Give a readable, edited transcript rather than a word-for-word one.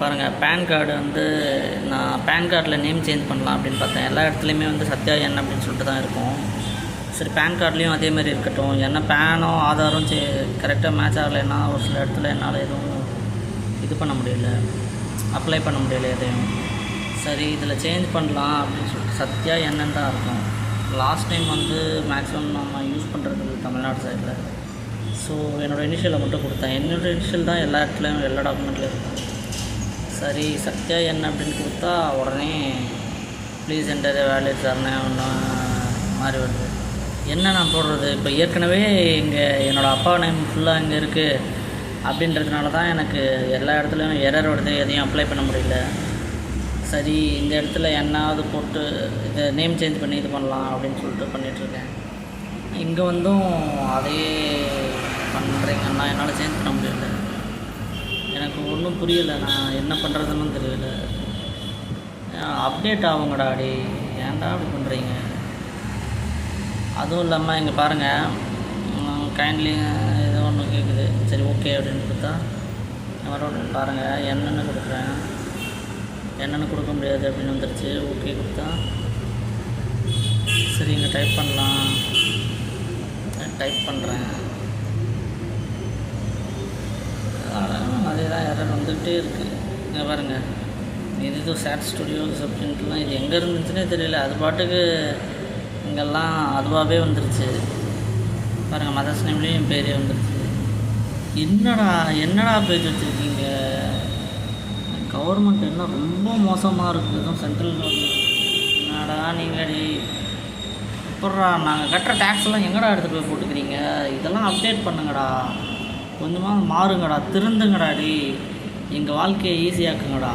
பாருங்கள், pan card வந்து நான் பேன் கார்டில் நேம் சேஞ்ச் பண்ணலாம் அப்படின்னு பார்த்தேன். எல்லா இடத்துலையுமே வந்து சத்யா என் அப்படின்னு சொல்லிட்டு தான் இருக்கும். சரி, பேன் கார்ட்லேயும் அதேமாதிரி இருக்கட்டும். என்ன பேனும் ஆதாரும் கரெக்டாக மேட்ச் ஆகலைன்னா ஒரு சில இடத்துல என்னால் எதுவும் இது பண்ண முடியல, அப்ளை பண்ண முடியல எதையும். சரி, இதில் சேஞ்ச் பண்ணலாம் அப்படின்னு சொல்லிட்டு சத்யா என்னன்னு தான் இருக்கும். லாஸ்ட் டைம் வந்து மேக்ஸிமம் நம்ம யூஸ் பண்ணுறது தமிழ்நாடு சைடில். ஸோ என்னோடய இனிஷியலை மட்டும் கொடுத்தேன். என்னோடய இனிஷியல் தான் எல்லா இடத்துலையும் எல்லா டாக்குமெண்ட்லேயும் இருக்கும். சரி, சத்யா என்ன அப்படின்னு கொடுத்தா உடனே ப்ளீஸ் என்டர் வேலிட் சார்னே ஒன்று மாதிரி வருது. என்ன நான் போடுறது? இப்போ ஏற்கனவே இங்கே என்னோடய அப்பா நேம் ஃபுல்லாக இங்கே இருக்குது அப்படின்றதுனால தான் எனக்கு எல்லா இடத்துலையும் எரர் வருது, எதையும் அப்ளை பண்ண முடியல. சரி, இந்த இடத்துல என்னாவது போட்டு இதை நேம் சேஞ்ச் பண்ணி இது பண்ணலாம் அப்படின்னு சொல்லிட்டு பண்ணிகிட்ருக்கேன். இங்கே வந்தும் அதையே பண்ணுறீங்கன்னா என்னால் சேஞ்ச் பண்ண முடியல. எனக்கு ஒன்றும் புரியலை, நான் என்ன பண்ணுறதுன்னு தெரியல. அப்டேட் ஆகுங்கடா, அடி ஏன்டா அப்படி பண்ணுறீங்க? அதுவும் இல்லாமல் இங்கே பாருங்கள், கைண்ட்லி ஏதோ ஒன்று கேட்குது. சரி, ஓகே அப்படின்னு கொடுத்தா மறுபடியும் பாருங்கள் என்னென்னு கொடுக்குறேன். என்னென்னு கொடுக்க முடியாது அப்படின்னு வந்துடுச்சு. ஓகே கொடுத்தா சரி, இங்கே டைப் பண்ணலாம். டைப் பண்ணுறேன், அதே தான் எரர் வந்துகிட்டே இருக்குது. இங்கே பாருங்கள், இது சேட் ஸ்டுடியோஸ் அப்படின்ட்டுலாம் இது எங்கே இருந்துச்சுன்னே தெரியல. அது பாட்டுக்கு இங்கெல்லாம் அதுவாகவே வந்துருச்சு. பாருங்கள், மதர்ஸ் நேம்லேயும் என் பேரே வந்துருச்சு. என்னடா பேஜ் வச்சுருக்கீங்க? கவர்மெண்ட் என்ன ரொம்ப மோசமாக இருக்குது. இதுவும் சென்ட்ரல் கவர்மெண்ட். என்னடா நீங்கள் எப்பட்றா நாங்கள் கட்டுற டேக்ஸ்லாம் எங்கடா எடுத்துகிட்டு போய் போட்டுக்கிறீங்க? இதெல்லாம் அப்டேட் பண்ணுங்கடா, கொஞ்சமாக மாறுங்கடா, திருந்துங்கடா. எங்கள் வாழ்க்கையை ஈஸியாக்குங்கடா.